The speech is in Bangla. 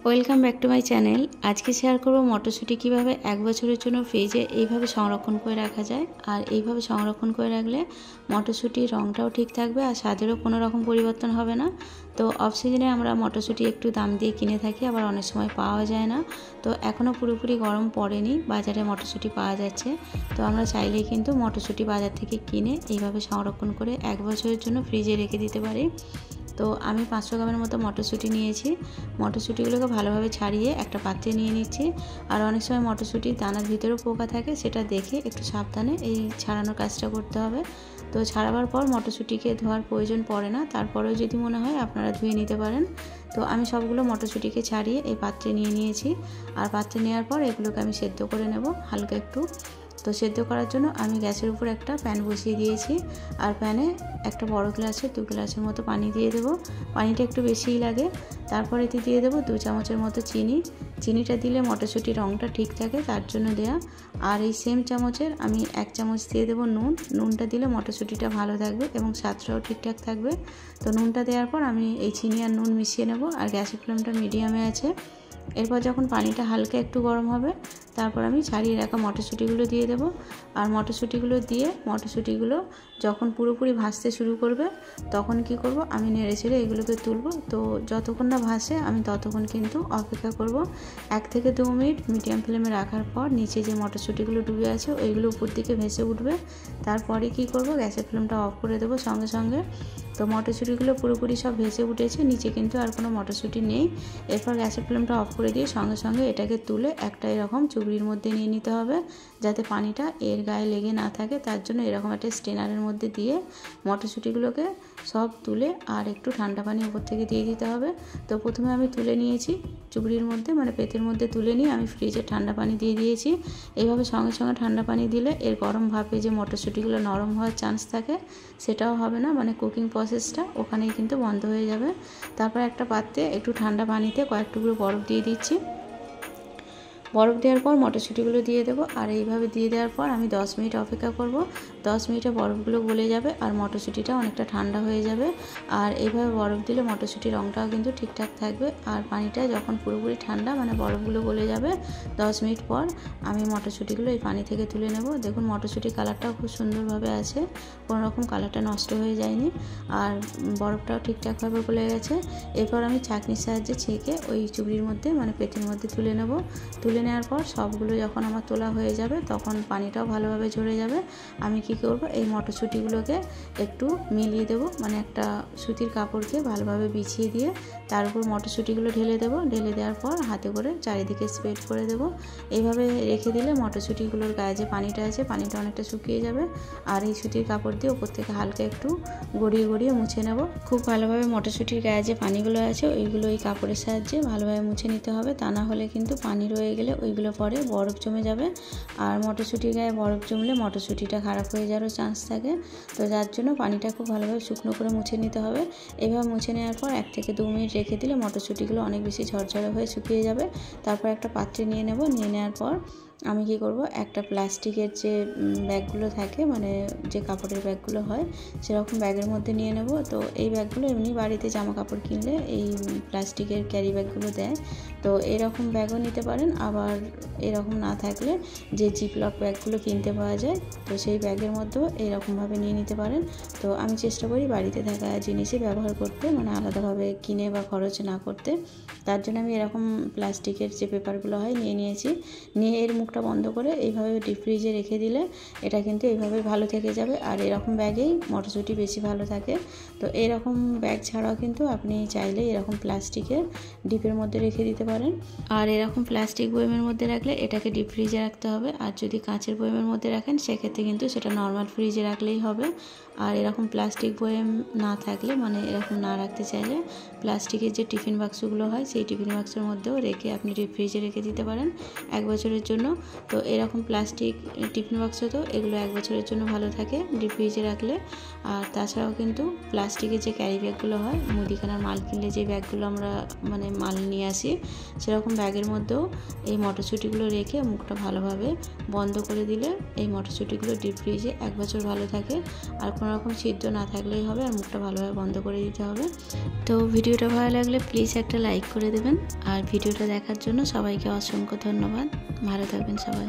Welcome back to my channel. আজকে শেয়ার করব মটরশুঁটি কীভাবে 1 বছরের জন্য ফ্রিজে এইভাবে সংরক্ষণ করে রাখা যায়। আর এইভাবে সংরক্ষণ করে রাখলে মটরশুঁটির রঙটাও ঠিক থাকবে আর স্বাদেরও কোনো রকম পরিবর্তন হবে না। তো অফ সিজনে আমরা মটরশুঁটি একটু দাম দিয়ে কিনে থাকি, আবার অনেক সময় পাওয়া যায় না। তো এখনও পুরোপুরি গরম পড়েনি, বাজারে মটরশুঁটি পাওয়া যাচ্ছে। তো আমরা চাইলেই কিন্তু মটরশুঁটি বাজার থেকে কিনে এইভাবে সংরক্ষণ করে 1 বছরের জন্য ফ্রিজে রেখে দিতে পারি। তো আমি 500 গ্রামের মতো মটরশুঁটি নিয়েছি। মটরশুঁটিগুলোকে ভালোভাবে ছাড়িয়ে একটা পাত্রে নিয়ে নিচ্ছি। আর অনেক সময় মটরশুঁটির দানার ভিতরেও পোকা থাকে, সেটা দেখে একটু সাবধানে এই ছাড়ানোর কাজটা করতে হবে। তো ছাড়াবার পর মটরশুঁটিকে ধোয়ার প্রয়োজন পড়ে না, তারপরেও যদি মনে হয় আপনারা ধুয়ে নিতে পারেন। তো আমি সবগুলো মটরশুঁটিকে ছাড়িয়ে এই পাত্রে নিয়ে নিয়েছি। আর পাত্রে নেওয়ার পর এগুলোকে আমি সেদ্ধ করে নেব হালকা একটু। তো সেদ্ধ করার জন্য আমি গ্যাসের উপর একটা প্যান বসিয়ে দিয়েছি। আর প্যানে একটা বড় গ্লাসে 2 গ্লাসের মতো পানি দিয়ে দেবো। পানিটা একটু বেশিই লাগে। তারপর এতে দিয়ে দেবো 2 চামচের মতো চিনি। চিনিটা দিলে মটরশুঁটির রঙটা ঠিক থাকে, তার জন্য দেয়া। আর এই সেম চামচের আমি 1 চামচ দিয়ে দেবো নুন। নুনটা দিলে মটরশুঁটিটা ভালো থাকবে এবং স্বাদটাও ঠিকঠাক থাকবে। তো নুনটা দেওয়ার পর আমি এই চিনি আর নুন মিশিয়ে নেব। আর গ্যাসের ফ্লেমটা মিডিয়ামে আছে। এরপর যখন পানিটা হালকা একটু গরম হবে, তারপর আমি ছাড়িয়ে রাখা মটরশুঁটিগুলো দিয়ে দেবো। আর মটরশুঁটিগুলো দিয়ে মটরশুঁটিগুলো যখন পুরোপুরি ভাজতে শুরু করবে, তখন কি করব, আমি নেড়ে ছেড়ে এগুলোকে তুলব। তো যতক্ষণ না ভাসে আমি ততক্ষণ কিন্তু অপেক্ষা করব। 1 থেকে 2 মিনিট মিডিয়াম ফ্লেমে রাখার পর নিচে যে মটরশুঁটিগুলো ডুবে আছে ওইগুলো উপর দিকে ভেসে উঠবে। তারপরে কি করব, গ্যাসের ফ্লেমটা অফ করে দেবো সঙ্গে সঙ্গে। তো মটরশুঁটিগুলো পুরোপুরি সব ভেসে উঠেছে, নিচে কিন্তু আর কোনো মটরশুঁটি নেই। এরপর গ্যাসের ফ্লেমটা অফ করে দিয়ে সঙ্গে সঙ্গে এটাকে তুলে একটা এরকম চুবড়ির মধ্যে নিয়ে নিতে হবে, যাতে পানিটা এর গায়ে লেগে না থাকে। তার জন্য এরকম একটা স্ট্রেনারের মধ্যে দিয়ে মটরশুঁটিগুলোকে সব তুলে আর একটু ঠান্ডা পানি উপর থেকে দিয়ে দিতে হবে। তো প্রথমে আমি তুলে নিয়েছি চুবড়ির মধ্যে, মানে পেতের মধ্যে তুলে নিয়ে আমি ফ্রিজে ঠান্ডা পানি দিয়ে দিয়েছি। এইভাবে সঙ্গে সঙ্গে ঠান্ডা পানি দিলে এর গরম ভাপে যে মটরশুঁটিগুলো নরম হওয়ার চান্স থাকে সেটাও হবে না, মানে কুকিং প্রসেসটা ওখানেই কিন্তু বন্ধ হয়ে যাবে। তারপর একটা পাত্রে একটু ঠান্ডা পানিতে কয়েক টুকরো বরফ দিয়ে দিচ্ছি। বরফ দেওয়ার পর মটরশুঁটিগুলো দিয়ে দেবো। আর এইভাবে দিয়ে দেওয়ার পর আমি 10 মিনিট অপেক্ষা করব। 10 মিনিটে বরফগুলো গলে যাবে আর মটরশুঁটিটা অনেকটা ঠান্ডা হয়ে যাবে। আর এইভাবে বরফ দিলে মটরশুঁটির রঙটাও কিন্তু ঠিকঠাক থাকবে। আর পানিটা যখন পুরোপুরি ঠান্ডা, মানে বরফগুলো গলে যাবে, 10 মিনিট পর আমি মটরশুঁটিগুলো এই পানি থেকে তুলে নেব। দেখুন মটরশুঁটির কালারটাও খুব সুন্দরভাবে আছে, কোনো রকম কালারটা নষ্ট হয়ে যায়নি। আর বরফটাও ঠিকঠাকভাবে গলে গেছে। এরপর আমি ছাঁকনির সাহায্যে ছেঁকে ওই চুবড়ির মধ্যে, মানে পেটের মধ্যে তুলে নেব। তুলে নেওয়ার পর সবগুলো যখন আমার তোলা হয়ে যাবে, তখন পানিটাও ভালোভাবে ঝরে যাবে। আমি কি করব, এই মটরশুঁটিগুলোকে একটু মিলিয়ে দেবো, মানে একটা সুতির কাপড়কে ভালোভাবে বিছিয়ে দিয়ে তার উপর মটরশুঁটিগুলো ঢেলে দেবো। ঢেলে দেওয়ার পর হাতে করে চারিদিকে স্প্রেড করে দেবো। এইভাবে রেখে দিলে মটরশুঁটিগুলোর গায়ে যে পানিটা আছে, পানিটা অনেকটা শুকিয়ে যাবে। আর এই সুতির কাপড় দিয়ে ওপর থেকে হালকা একটু গড়িয়ে গড়িয়ে মুছে নেব। খুব ভালোভাবে মটরশুঁটির গায়ে যে পানিগুলো আছে ওইগুলো এই কাপড়ের সাহায্যে ভালোভাবে মুছে নিতে হবে, তা না হলে কিন্তু পানি রয়ে গেলে ওইগুলো পরে বরফ জমে যাবে। আর মটরশুঁটির গায়ে বরফ জমলে মটরশুঁটিটা খারাপ হয়ে যাওয়ারও চান্স থাকে। তো যার জন্য পানিটা খুব ভালোভাবে শুকনো করে মুছে নিতে হবে। এভাবে মুছে নেওয়ার পর 1 থেকে 2 মিনিট রেখে দিলে মটরশুঁটিগুলো অনেক বেশি ঝরঝরে হয়ে শুকিয়ে যাবে। তারপর একটা পাত্রে নিয়ে নেব। নিয়ে নেওয়ার পর আমি কি করব, একটা প্লাস্টিকের যে ব্যাগগুলো থাকে, মানে যে কাপড়ের ব্যাগগুলো হয়, সেরকম ব্যাগের মধ্যে নিয়ে নেব। তো এই ব্যাগগুলো এমনি বাড়িতে জামা কাপড় কিনলে এই প্লাস্টিকের ক্যারি ব্যাগগুলো দেয়। তো এরকম ব্যাগও নিতে পারেন, আবার এরকম না থাকলে যে জিপলক ব্যাগগুলো কিনতে পাওয়া যায়, তো সেই ব্যাগের মধ্যেও এরকমভাবে নিয়ে নিতে পারেন। তো আমি চেষ্টা করি বাড়িতে থাকা জিনিসই ব্যবহার করতে, মানে আলাদাভাবে কিনে বা খরচ না করতে। তার জন্য আমি এরকম প্লাস্টিকের যে পেপারগুলো হয় নিয়ে নিয়েছি। নিয়ে এর মুখটা বন্ধ করে এইভাবে ডিপ ফ্রিজে রেখে দিলে এটা কিন্তু এইভাবে ভালো থেকে যাবে। আর এরকম ব্যাগেই মটরশুঁটি বেশি ভালো থাকে। তো এরকম ব্যাগ ছাড়াও কিন্তু আপনি চাইলে এরকম প্লাস্টিকের ডিপের মধ্যে রেখে দিতে পারেন। আর এরকম প্লাস্টিক বয়মের মধ্যে রাখলে এটাকে ডিপ ফ্রিজে রাখতে হবে। আর যদি কাঁচের বয়মের মধ্যে রাখেন সেক্ষেত্রে কিন্তু সেটা নর্মাল ফ্রিজে রাখলেই হবে। আর এরকম প্লাস্টিক বয়ম না থাকলে, মানে এরকম না রাখতে চাইলে প্লাস্টিকের যে টিফিন বাক্সগুলো হয় সেই টিফিন বাক্সের মধ্যেও রেখে আপনি ডিপ ফ্রিজে রেখে দিতে পারেন 1 বছরের জন্য। তো এরকম প্লাস্টিক টিফিন বাক্স তো এগুলো 1 বছরের জন্য ভালো থাকে ডিপ ফ্রিজে রাখলে। আর তাছাড়াও কিন্তু প্লাস্টিকের যে ক্যারি ব্যাগগুলো হয়, মুদিখানার মাল কিনলে যে ব্যাগগুলো আমরা মানে মাল নিয়ে আসি, সেরকম ব্যাগের মধ্যেও এই মটরশুঁটিগুলো রেখে মুখটা ভালোভাবে বন্ধ করে দিলে এই মটরশুঁটিগুলো ডিপ ফ্রিজে 1 বছর ভালো থাকে। আর কোনো রকম ছিদ্র না থাকলেই হবে, আর মুখটা ভালোভাবে বন্ধ করে দিতে হবে। তো ভিডিওটা ভালো লাগলে প্লিজ একটা লাইক করে দেবেন। আর ভিডিওটা দেখার জন্য সবাইকে অসংখ্য ধন্যবাদ। ভালো থাকবেন সবাই।